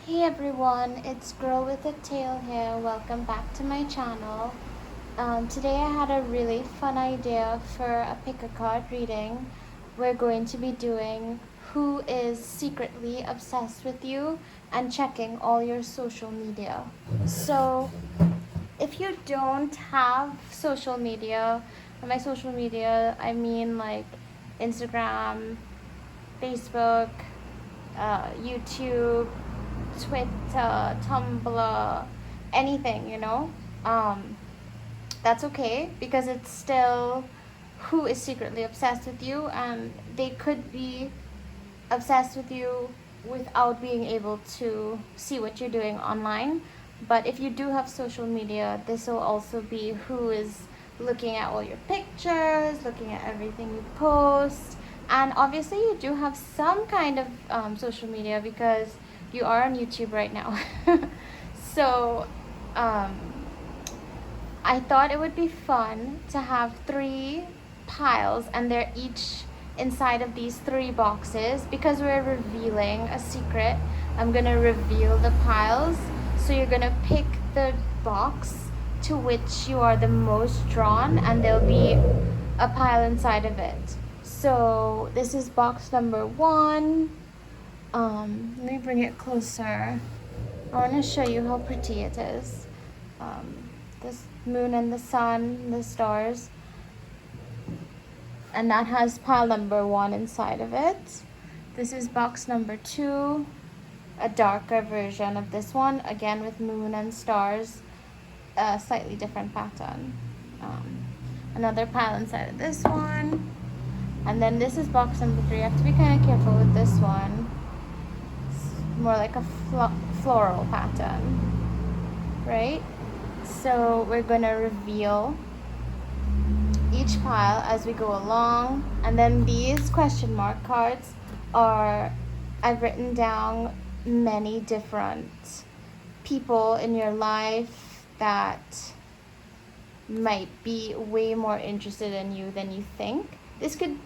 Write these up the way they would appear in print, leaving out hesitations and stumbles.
Hey everyone, it's Girl with a Tail here. Welcome back to my channel. Today I had a really fun idea for a pick a card reading. We're going to be doing who is secretly obsessed with you and checking all your social media. So if you don't have social media, by social media I mean like Instagram, Facebook, YouTube, Twitter, Tumblr, anything, um, that's okay because it's still who is secretly obsessed with you, and they could be obsessed with you without being able to see what you're doing online. But if you do have social media, this will also be who is looking at all your pictures, looking at everything you post. And obviously, you do have some kind of social media because you are on YouTube right now. So, um, I thought it would be fun to have three piles, and they're each inside of these three boxes. Because we're revealing a secret, I'm gonna reveal the piles. So you're gonna pick the box to which you are the most drawn, and there'll be a pile inside of it. So this is box number one. Let me bring it closer. I want to show you how pretty it is. This moon and the sun, the stars, and that has pile number one inside of it. This is box number two, a darker version of this one, again with moon and stars, a slightly different pattern. Another pile inside of this one, and then this is box number three. I have to be kind of careful with this one. It's more like a floral pattern, right? So we're gonna reveal each pile as we go along, and then these question mark cards are, I've written down many different people in your life that might be way more interested in you than you think. This could,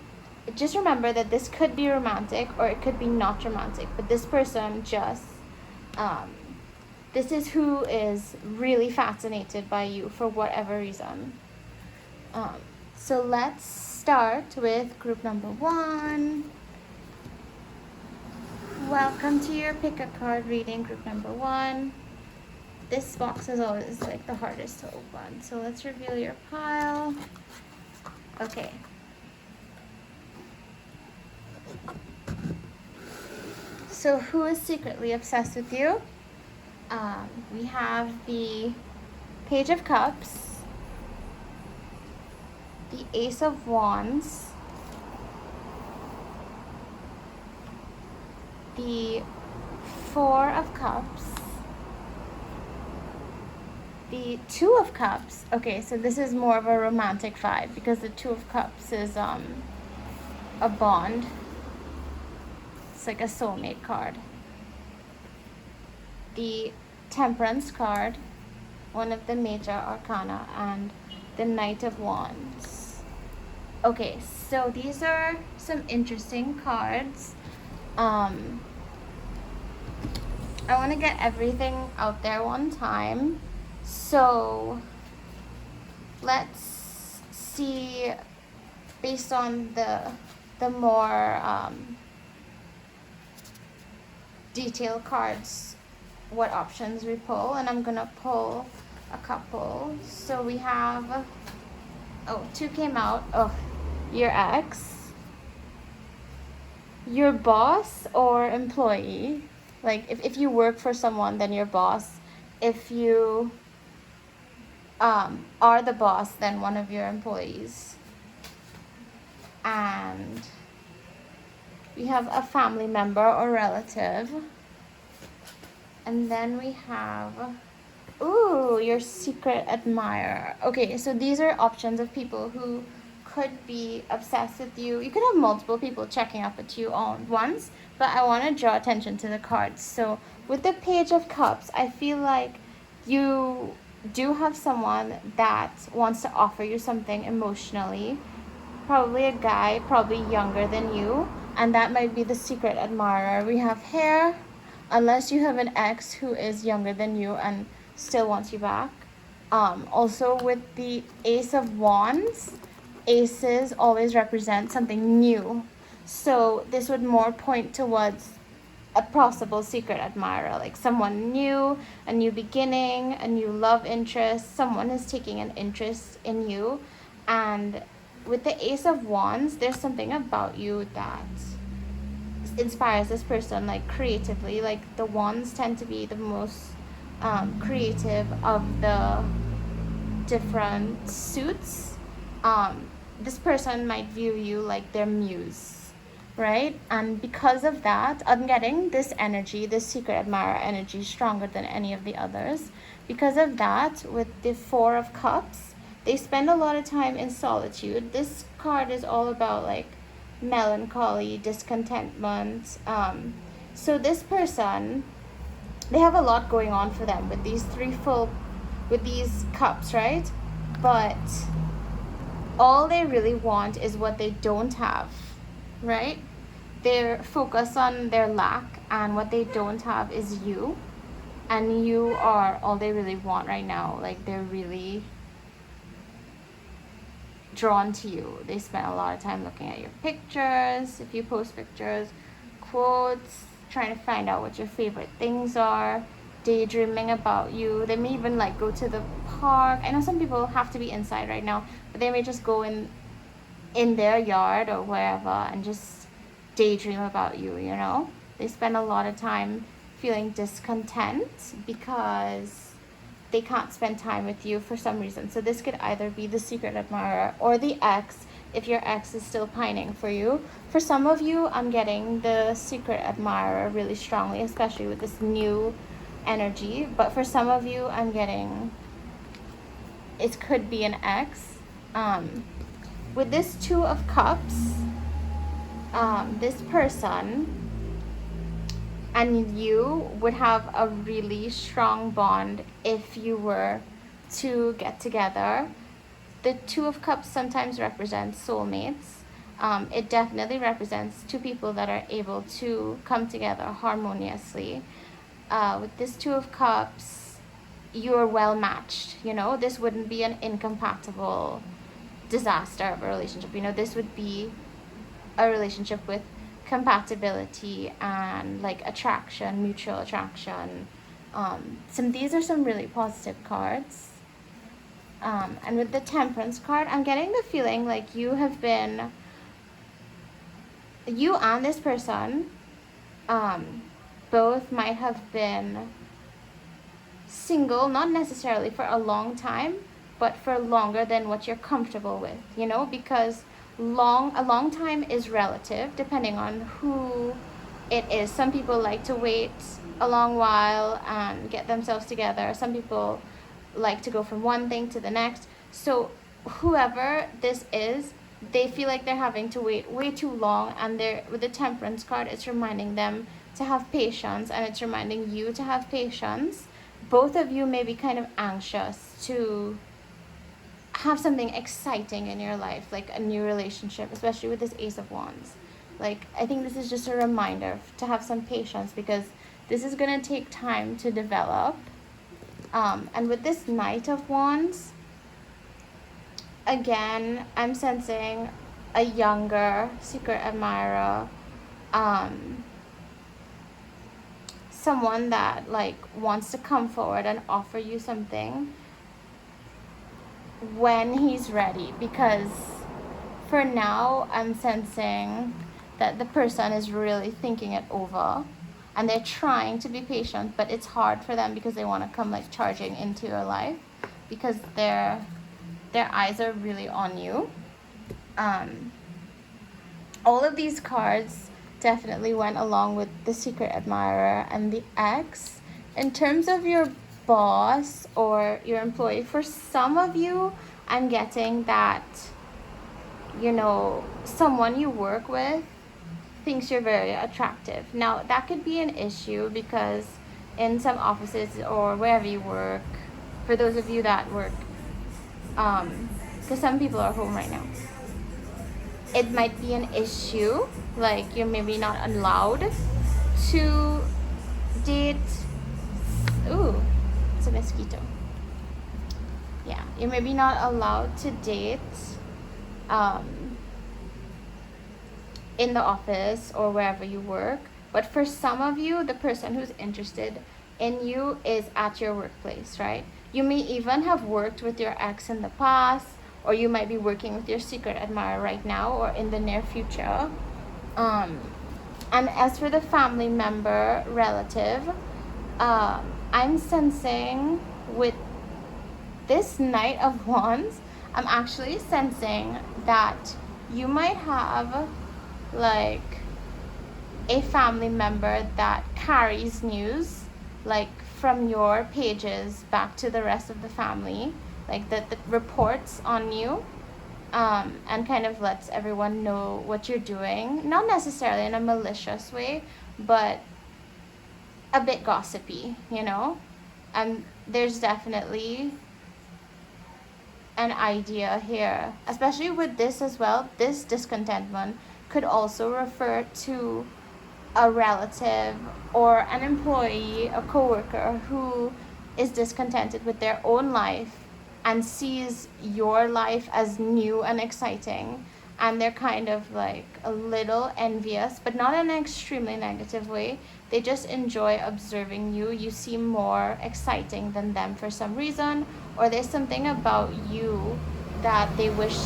just remember that this could be romantic or it could be not romantic, but this person just this is who is really fascinated by you for whatever reason. So let's start with group number one. Welcome to your pick a card reading, group number one. This box is always like the hardest to open. So let's reveal your pile. Okay. So who is secretly obsessed with you? We have the Page of Cups, the Ace of Wands, the Four of Cups, the Two of Cups. Okay, so this is more of a romantic vibe because the Two of Cups is a bond. It's like a soulmate card. The Temperance card, one of the major arcana, and the Knight of Wands. Okay, so these are some interesting cards. I want to get everything out there one time. So let's see, based on the more detailed cards, what options we pull, and I'm gonna pull a couple. So we have, two came out. Oh, your ex, your boss or employee. Like if you work for someone, then your boss. If you are the boss, then one of your employees. And we have a family member or relative. And then we have, your secret admirer. Okay, so these are options of people who could be obsessed with you. You could have multiple people checking up at you all at once, but I want to draw attention to the cards. So with the Page of Cups, I feel like you do have someone that wants to offer you something emotionally. Probably a guy, probably younger than you, and that might be the secret admirer. We have hair, unless you have an ex who is younger than you and still wants you back. Also, with the Ace of Wands, aces always represent something new. So this would more point towards a possible secret admirer, like someone new, a new beginning, a new love interest. Someone is taking an interest in you. And with the Ace of Wands, there's something about you that inspires this person, like creatively. Like the wands tend to be the most creative of the different suits. This person might view you like their muse, right? And because of that, I'm getting this energy, this secret admirer energy, stronger than any of the others. Because of that, with the Four of Cups, they spend a lot of time in solitude. This card is all about like melancholy, discontentment. So this person, they have a lot going on for them with these with these cups, right? But all they really want is what they don't have, right? They're focused on their lack, and what they don't have is you. And you are all they really want right now. Like they're really drawn to you. They spend a lot of time looking at your pictures, if you post pictures, quotes, trying to find out what your favorite things are, daydreaming about you. They may even like go to the park. I know some people have to be inside right now, but they may just go in their yard or wherever and just daydream about you, you know? They spend a lot of time feeling discontent because they can't spend time with you for some reason. So this could either be the secret admirer or the ex, if your ex is still pining for you. For some of you, I'm getting the secret admirer really strongly, especially with this new energy. But for some of you, I'm getting it could be an ex. With this Two of Cups, this person and you would have a really strong bond if you were to get together. The Two of Cups sometimes represents soulmates. It definitely represents two people that are able to come together harmoniously. With this Two of Cups, you're well matched, you know? This wouldn't be an incompatible disaster of a relationship. You know, this would be a relationship with compatibility and like attraction, mutual attraction. These are some really positive cards. And with the Temperance card, I'm getting the feeling like you and this person both might have been single, not necessarily for a long time, but for longer than what you're comfortable with, you know, because a long time is relative depending on who it is. Some people like to wait a long while and get themselves together. Some people like to go from one thing to the next. So whoever this is, they feel like they're having to wait way too long, and with the Temperance card, it's reminding them to have patience, and it's reminding you to have patience. Both of you may be kind of anxious to have something exciting in your life, like a new relationship, especially with this Ace of Wands. Like, I think this is just a reminder to have some patience, because this is going to take time to develop. And with this Knight of Wands, again, I'm sensing a younger secret admirer, someone that like wants to come forward and offer you something when he's ready, because for now I'm sensing that the person is really thinking it over and they're trying to be patient, but it's hard for them because they want to come like charging into your life because their eyes are really on you. All of these cards definitely went along with the secret admirer and the ex. In terms of your boss or your employee, for some of you, I'm getting that, you know, someone you work with thinks you're very attractive. Now, that could be an issue because in some offices or wherever you work, for those of you that work, because some people are home right now, it might be an issue, like you're maybe not allowed to date. Ooh, it's a mosquito. Yeah, you're maybe not allowed to date um, in the office or wherever you work. But for some of you, the person who's interested in you is at your workplace, right? You may even have worked with your ex in the past, or you might be working with your secret admirer right now or in the near future. Um, and as for the family member, relative, I'm sensing with this Knight of Wands, I'm actually sensing that you might have like a family member that carries news like from your pages back to the rest of the family, like that reports on you, and kind of lets everyone know what you're doing, not necessarily in a malicious way, but a bit gossipy, you know. And there's definitely an idea here, especially with this as well. This discontentment could also refer to a relative or an employee, a coworker who is discontented with their own life and sees your life as new and exciting, and they're kind of like a little envious, but not in an extremely negative way. They just enjoy observing you. You seem more exciting than them for some reason, or there's something about you that they wish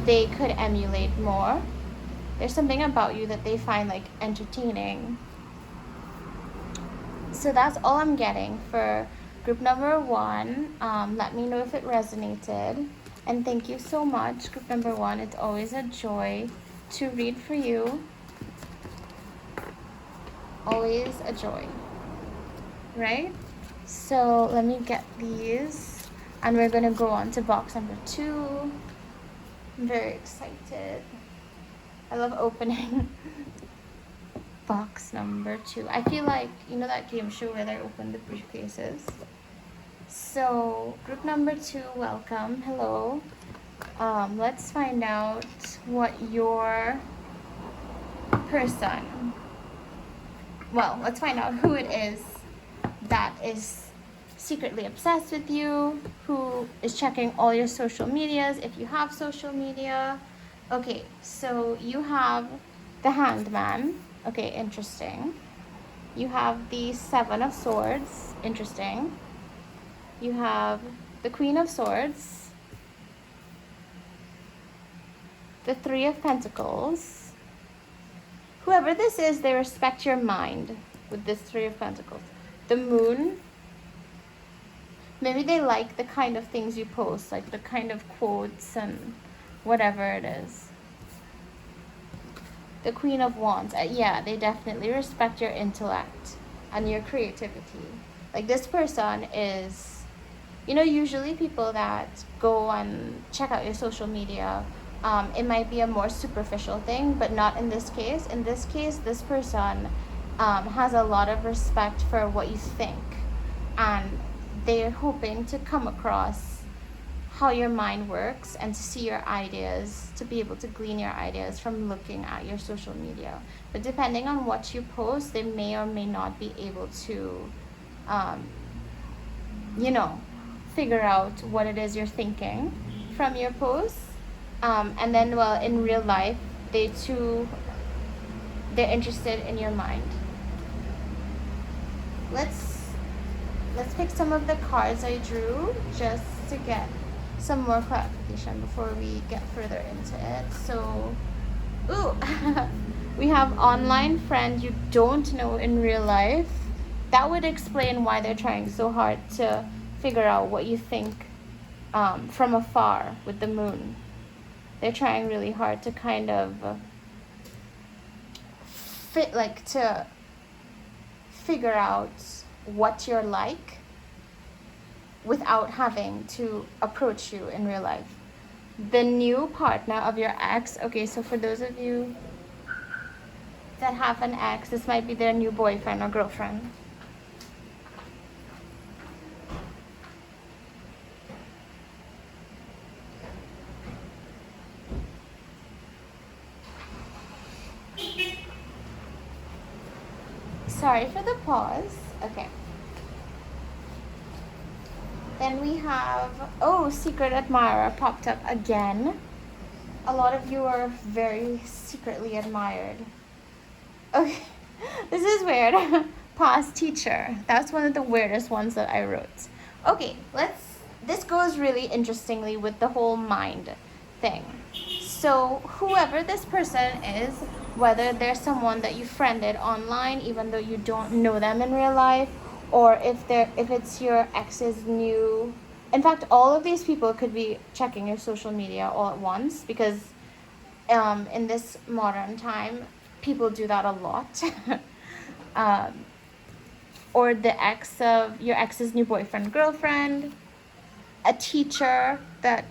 they could emulate more. There's something about you that they find like entertaining. So that's all I'm getting for group number 1. Let me know if it resonated. And thank you so much, group number 1. It's always a joy to read for you. Always a joy, right? So let me get these. And we're going to go on to box number 2. I'm very excited. I love opening box number 2. I feel like, you know that game show where they open the briefcases? So, group number 2, welcome. Hello. Let's find out what your person, well, let's find out who it is that is secretly obsessed with you, who is checking all your social medias, if you have social media. Okay, so you have the Hanged Man. Okay, interesting. You have the 7 of Swords. Interesting. You have the Queen of Swords. The 3 of Pentacles. Whoever this is, they respect your mind with this 3 of Pentacles. The Moon. Maybe they like the kind of things you post, like the kind of quotes and whatever it is. The Queen of Wands. Yeah, they definitely respect your intellect and your creativity. Like this person is, you know, usually people that go and check out your social media, it might be a more superficial thing, but not in this case. In this case, this person has a lot of respect for what you think, and they're hoping to come across how your mind works and to see your ideas, to be able to glean your ideas from looking at your social media. But depending on what you post, they may or may not be able to, you know, figure out what it is you're thinking from your posts. And then, well, in real life, they're interested in your mind. Let's pick some of the cards I drew just to get some more clarification before we get further into it. So, ooh, we have online friend you don't know in real life. That would explain why they're trying so hard to figure out what you think from afar with the Moon. They're trying really hard to kind of to figure out what you're like without having to approach you in real life. The new partner of your ex. Okay, so for those of you that have an ex, this might be their new boyfriend or girlfriend. Sorry for the pause. Okay. Then we have, secret admirer popped up again. A lot of you are very secretly admired. Okay, this is weird. Past teacher. That's one of the weirdest ones that I wrote. Okay, this goes really interestingly with the whole mind thing. So whoever this person is, whether they're someone that you friended online even though you don't know them in real life, or if it's your ex's new, in fact all of these people could be checking your social media all at once, because in this modern time people do that a lot. Or the ex of your ex's new boyfriend, girlfriend, a teacher that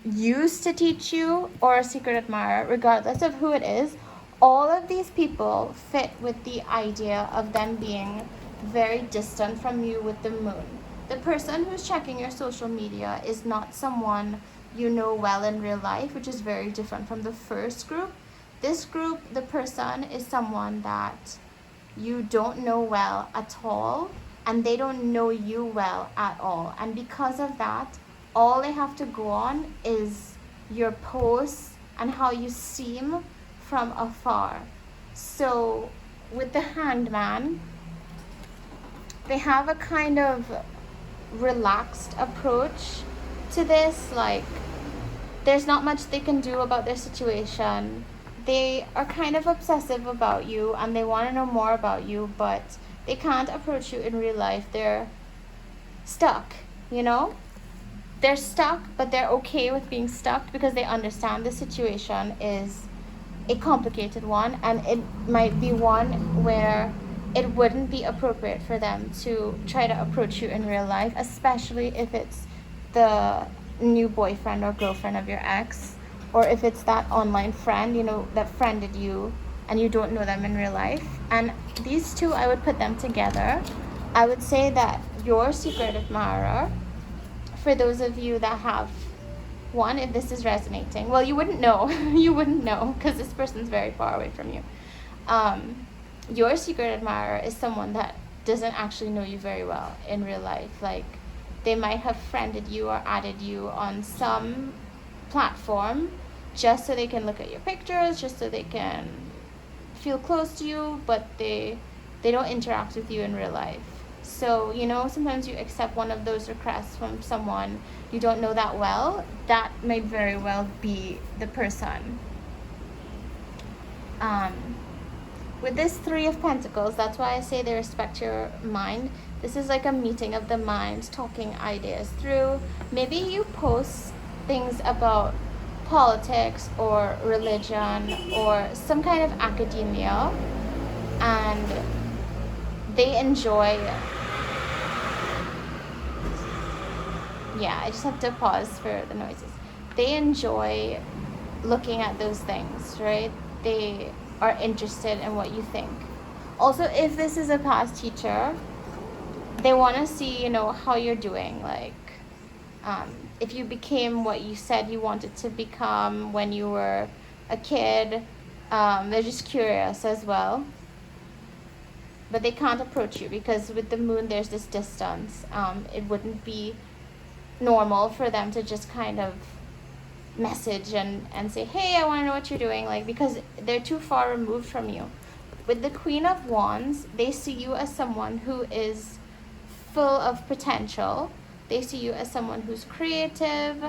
used to teach you, or a secret admirer. Regardless of who it is, all of these people fit with the idea of them being very distant from you with the moon. The person who's checking your social media is not someone you know well in real life, which is very different from the first group. This group, the person is someone that you don't know well at all, and they don't know you well at all. And because of that, all they have to go on is your posts and how you seem from afar. So with the Hanged Man, they have a kind of relaxed approach to this. Like, there's not much they can do about their situation. They are kind of obsessive about you and they want to know more about you, but they can't approach you in real life. They're stuck, you know? They're stuck, but they're okay with being stuck because they understand the situation is a complicated one, and it might be one where it wouldn't be appropriate for them to try to approach you in real life, especially if it's the new boyfriend or girlfriend of your ex, or if it's that online friend, you know, that friended you and you don't know them in real life. And these two, I would put them together. I would say that your secret admirer, for those of you that have one, if this is resonating, well, you wouldn't know. You wouldn't know because this person's very far away from you. Your secret admirer is someone that doesn't actually know you very well in real life. Like, they might have friended you or added you on some platform just so they can look at your pictures, just so they can feel close to you, but they don't interact with you in real life. So, you know, sometimes you accept one of those requests from someone you don't know that well. That may very well be the person. With this Three of Pentacles, that's why I say they respect your mind. This is like a meeting of the minds, talking ideas through. Maybe you post things about politics or religion or some kind of academia, and they enjoy. Yeah, I just have to pause for the noises. They enjoy looking at those things, right? They are interested in what you think. Also, if this is a past teacher, they want to see, you know, how you're doing. Like, if you became what you said you wanted to become when you were a kid, they're just curious as well. But they can't approach you because with the moon there's this distance. It wouldn't be normal for them to just kind of message and say, hey, I want to know what you're doing, like, because they're too far removed from you. With the Queen of Wands, they see you as someone who is full of potential. They see you as someone who's creative,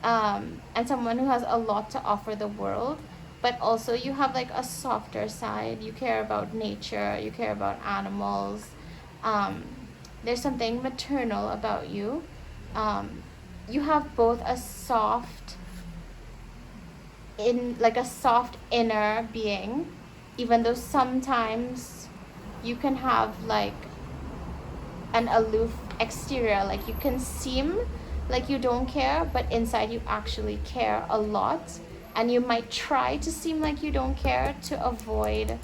and someone who has a lot to offer the world. But also you have like a softer side. You care about nature, you care about animals. There's something maternal about you. You have both a soft inner being, even though sometimes you can have like an aloof exterior. Like, you can seem like you don't care, but inside you actually care a lot. And you might try to seem like you don't care to avoid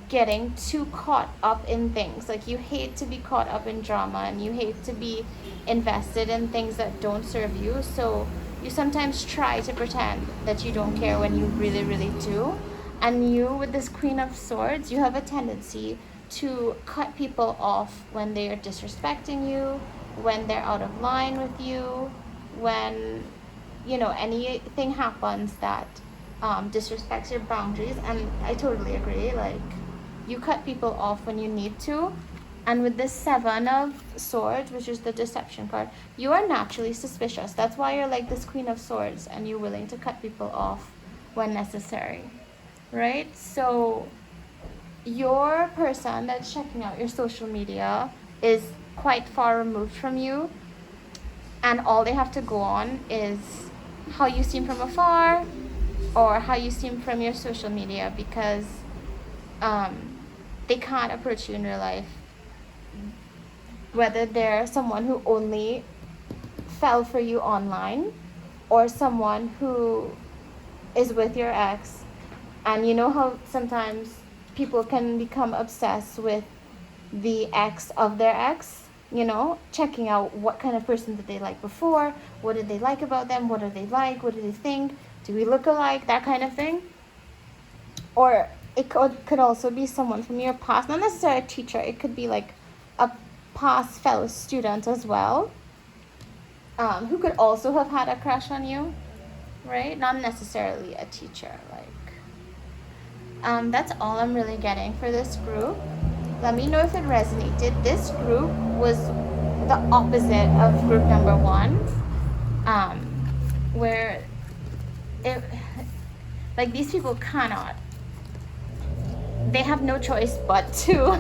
getting too caught up in things. Like, you hate to be caught up in drama, and you hate to be invested in things that don't serve you. So you sometimes try to pretend that you don't care when you really, really do. And you, with this Queen of Swords, you have a tendency to cut people off when they are disrespecting you, when they're out of line with you, when, you know, anything happens that disrespects your boundaries. And I totally agree. Like, you cut people off when you need to. And with this Seven of Swords, which is the deception card, you are naturally suspicious. That's why you're like this Queen of Swords and you're willing to cut people off when necessary, right? So your person that's checking out your social media is quite far removed from you, and all they have to go on is how you seem from afar or how you seem from your social media, because they can't approach you in real life. Whether they're someone who only fell for you online or someone who is with your ex. And you know how sometimes people can become obsessed with the ex of their ex, you know, checking out what kind of person did they like before, what did they like about them, what do they like, what do they think, do we look alike, that kind of thing. Or it could also be someone from your past, not necessarily a teacher, it could be like a past fellow student as well, who could also have had a crush on you, right? Not necessarily a teacher. Like, that's all I'm really getting for this group. Let me know if it resonated. This group was the opposite of group number 1, where it, like, these people cannot, they have no choice but to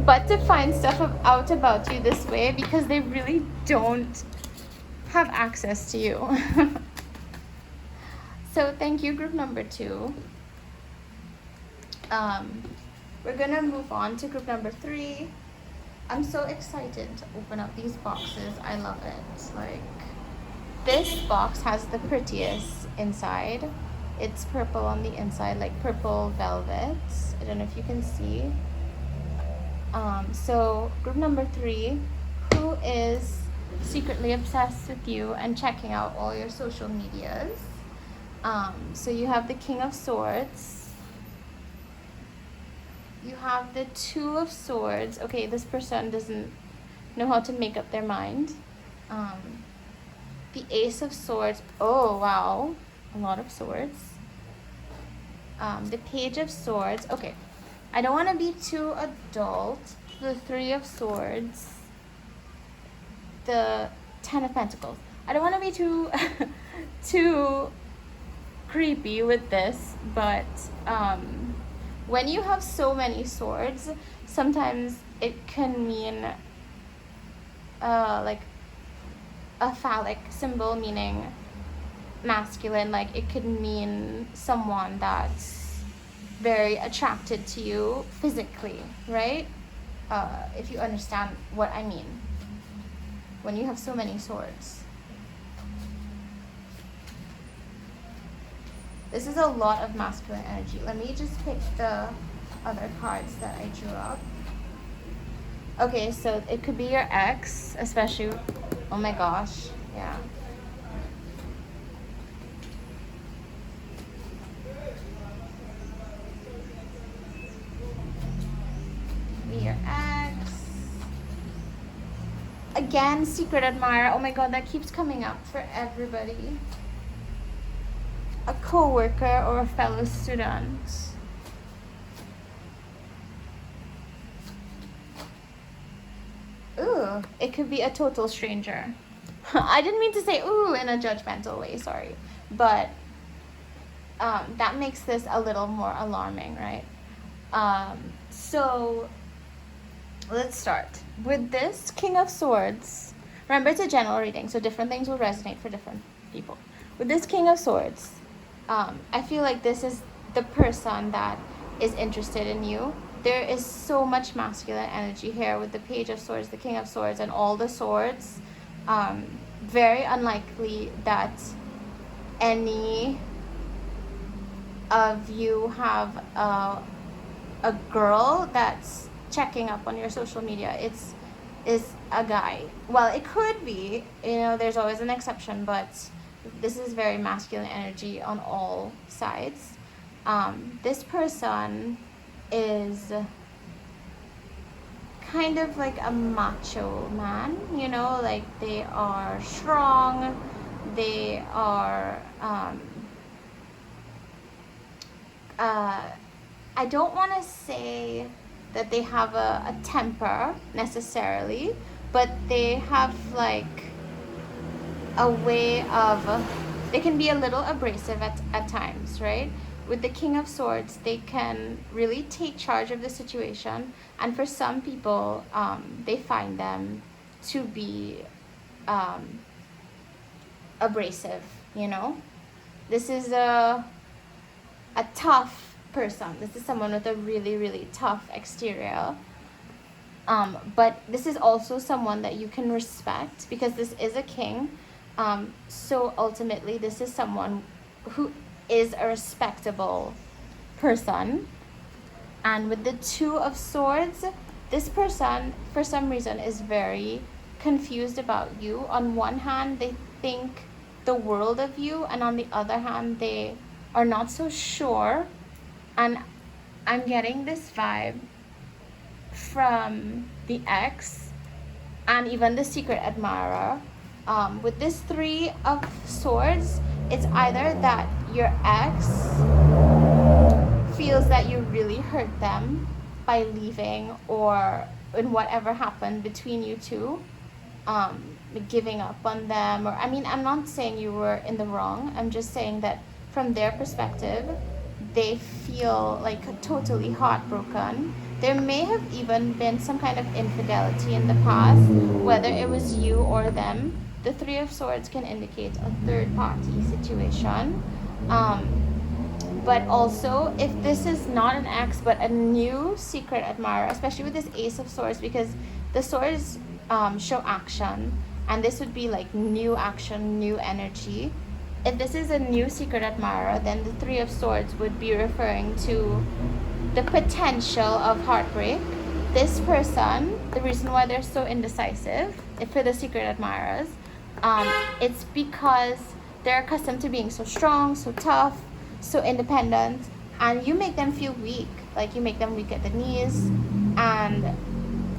but to find stuff out about you this way, because they really don't have access to you. So thank you, group number 2. We're gonna move on to group number 3. I'm so excited to open up these boxes. I love it. Like, this box has the prettiest inside. It's purple on the inside, like purple velvet. I don't know if you can see. So group number 3, who is secretly obsessed with you and checking out all your social medias. So you have the King of Swords. You have the Two of Swords. Okay, this person doesn't know how to make up their mind. The Ace of Swords. Oh, wow. A lot of swords. The Page of Swords. Okay, I don't want to be too adult. The Three of Swords. The Ten of Pentacles. I don't want to be too too creepy with this, but when you have so many swords, sometimes it can mean like a phallic symbol, meaning masculine. Like, it could mean someone that's very attracted to you physically, right? If you understand what I mean when you have so many swords. This is a lot of masculine energy. Let me just pick the other cards that I drew up. Okay, so it could be your ex, especially, oh my gosh, yeah. Be your ex. Again, secret admirer. Oh my god, that keeps coming up for everybody. A co-worker or a fellow student. Ooh, it could be a total stranger. I didn't mean to say ooh in a judgmental way, sorry. But that makes this a little more alarming, right? So let's start. With this King of Swords, remember, it's a general reading, so different things will resonate for different people. With this King of Swords, I feel like this is the person that is interested in you. There is so much masculine energy here with the Page of Swords, the King of Swords, and all the swords. Very unlikely that any of you have a girl that's checking up on your social media. Is a guy. Well, it could be, you know, there's always an exception, but this is very masculine energy on all sides. This person is kind of like a macho man, you know, like they are strong, they are I don't want to say that they have a temper necessarily, but they have like a way of, they can be a little abrasive at times, right? With the King of Swords, they can really take charge of the situation, and for some people, they find them to be abrasive, you know? This is a tough person. This is someone with a really, really tough exterior. But this is also someone that you can respect because this is a king. So ultimately, this is someone who is a respectable person. And with the Two of Swords, this person, for some reason, is very confused about you. On one hand, they think the world of you, and on the other hand, they are not so sure. And I'm getting this vibe from the ex and even the secret admirer. With this Three of Swords, it's either that your ex feels that you really hurt them by leaving, or in whatever happened between you two, giving up on them. Or I mean, I'm not saying you were in the wrong, I'm just saying that from their perspective, they feel like totally heartbroken. There may have even been some kind of infidelity in the past, whether it was you or them. The Three of Swords can indicate a third party situation. But also, if this is not an ex but a new secret admirer, especially with this Ace of Swords, because the swords show action, and this would be like new action, new energy. If this is a new secret admirer, then the Three of Swords would be referring to the potential of heartbreak. This person, the reason why they're so indecisive, if for the secret admirers, it's because they're accustomed to being so strong, so tough, so independent, and you make them feel weak. Like you make them weak at the knees, and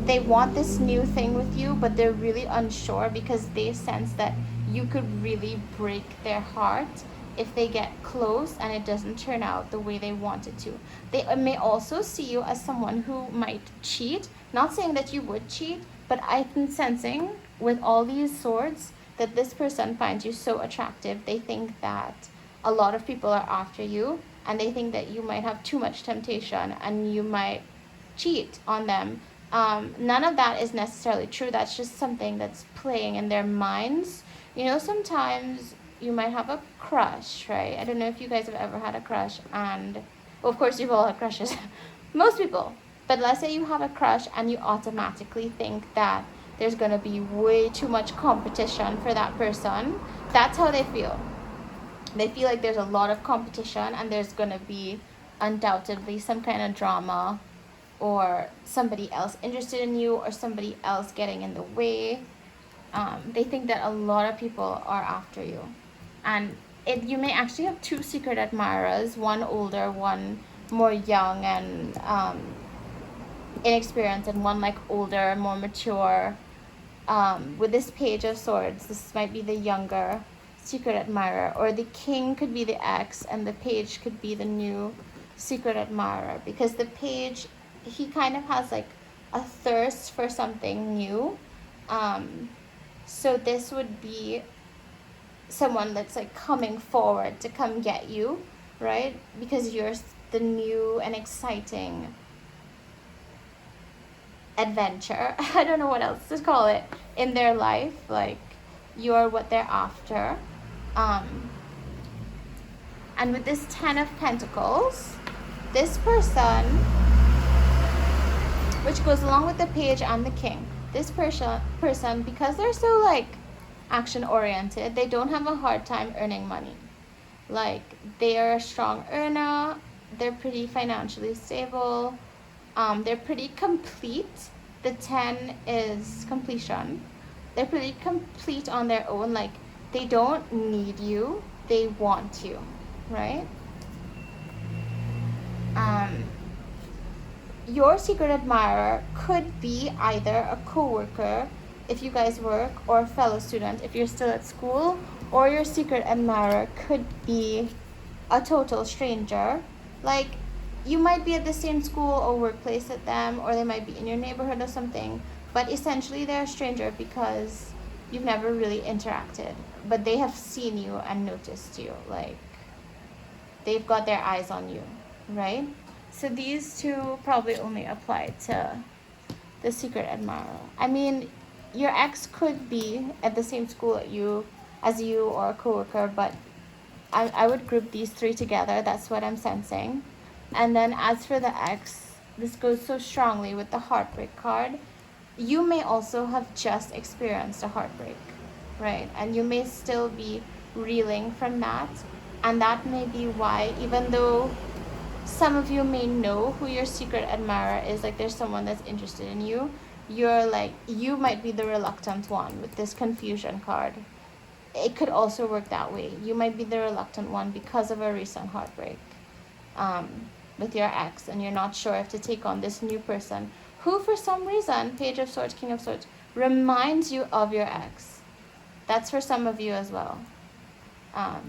they want this new thing with you, but they're really unsure because they sense that you could really break their heart if they get close and it doesn't turn out the way they want it to. They may also see you as someone who might cheat. Not saying that you would cheat, but I've been sensing with all these swords that this person finds you so attractive. They think that a lot of people are after you, and they think that you might have too much temptation and you might cheat on them. None of that is necessarily true. That's just something that's playing in their minds. You know, sometimes you might have a crush, right? I don't know if you guys have ever had a crush, and well, of course you've all had crushes. Most people. But let's say you have a crush and you automatically think that there's going to be way too much competition for that person. That's how they feel. They feel like there's a lot of competition and there's going to be undoubtedly some kind of drama, or somebody else interested in you, or somebody else getting in the way. They think that a lot of people are after you. And you may actually have two secret admirers, one older, one more young and inexperienced, and one like older, more mature. With this Page of Swords, this might be the younger secret admirer, or the king could be the ex and the page could be the new secret admirer, because the page, he kind of has like a thirst for something new. So this would be someone that's like coming forward to come get you, right? Because you're the new and exciting adventure. I don't know what else to call it in their life. Like you're what they're after. And with this Ten of Pentacles, this person, which goes along with the page and the king, this person, because they're so like action oriented, they don't have a hard time earning money. Like they are a strong earner, they're pretty financially stable, they're pretty complete. The 10 is completion. They're pretty complete on their own. Like they don't need you, they want you, right? your secret admirer could be either a coworker if you guys work, or a fellow student if you're still at school, or your secret admirer could be a total stranger. Like, you might be at the same school or workplace at them, or they might be in your neighborhood or something, but essentially they're a stranger because you've never really interacted, but they have seen you and noticed you. Like, they've got their eyes on you, right? So these two probably only apply to the secret admirer. I mean, your ex could be at the same school as you, or a coworker, but I would group these three together. That's what I'm sensing. And then as for the ex, this goes so strongly with the heartbreak card. You may also have just experienced a heartbreak, right? And you may still be reeling from that. And that may be why, even though some of you may know who your secret admirer is, like there's someone that's interested in you, you're like, you might be the reluctant one with this confusion card. It could also work that way. You might be the reluctant one because of a recent heartbreak with your ex, and you're not sure if to take on this new person who, for some reason, Page of Swords, King of Swords, reminds you of your ex. That's for some of you as well.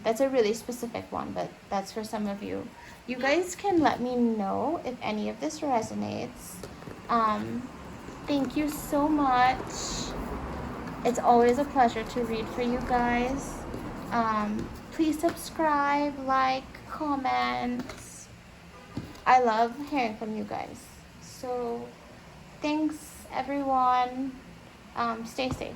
That's a really specific one, but that's for some of you. You guys can let me know if any of this resonates. Thank you so much. It's always a pleasure to read for you guys. Please subscribe, like, comment. I love hearing from you guys. So thanks, everyone. Stay safe.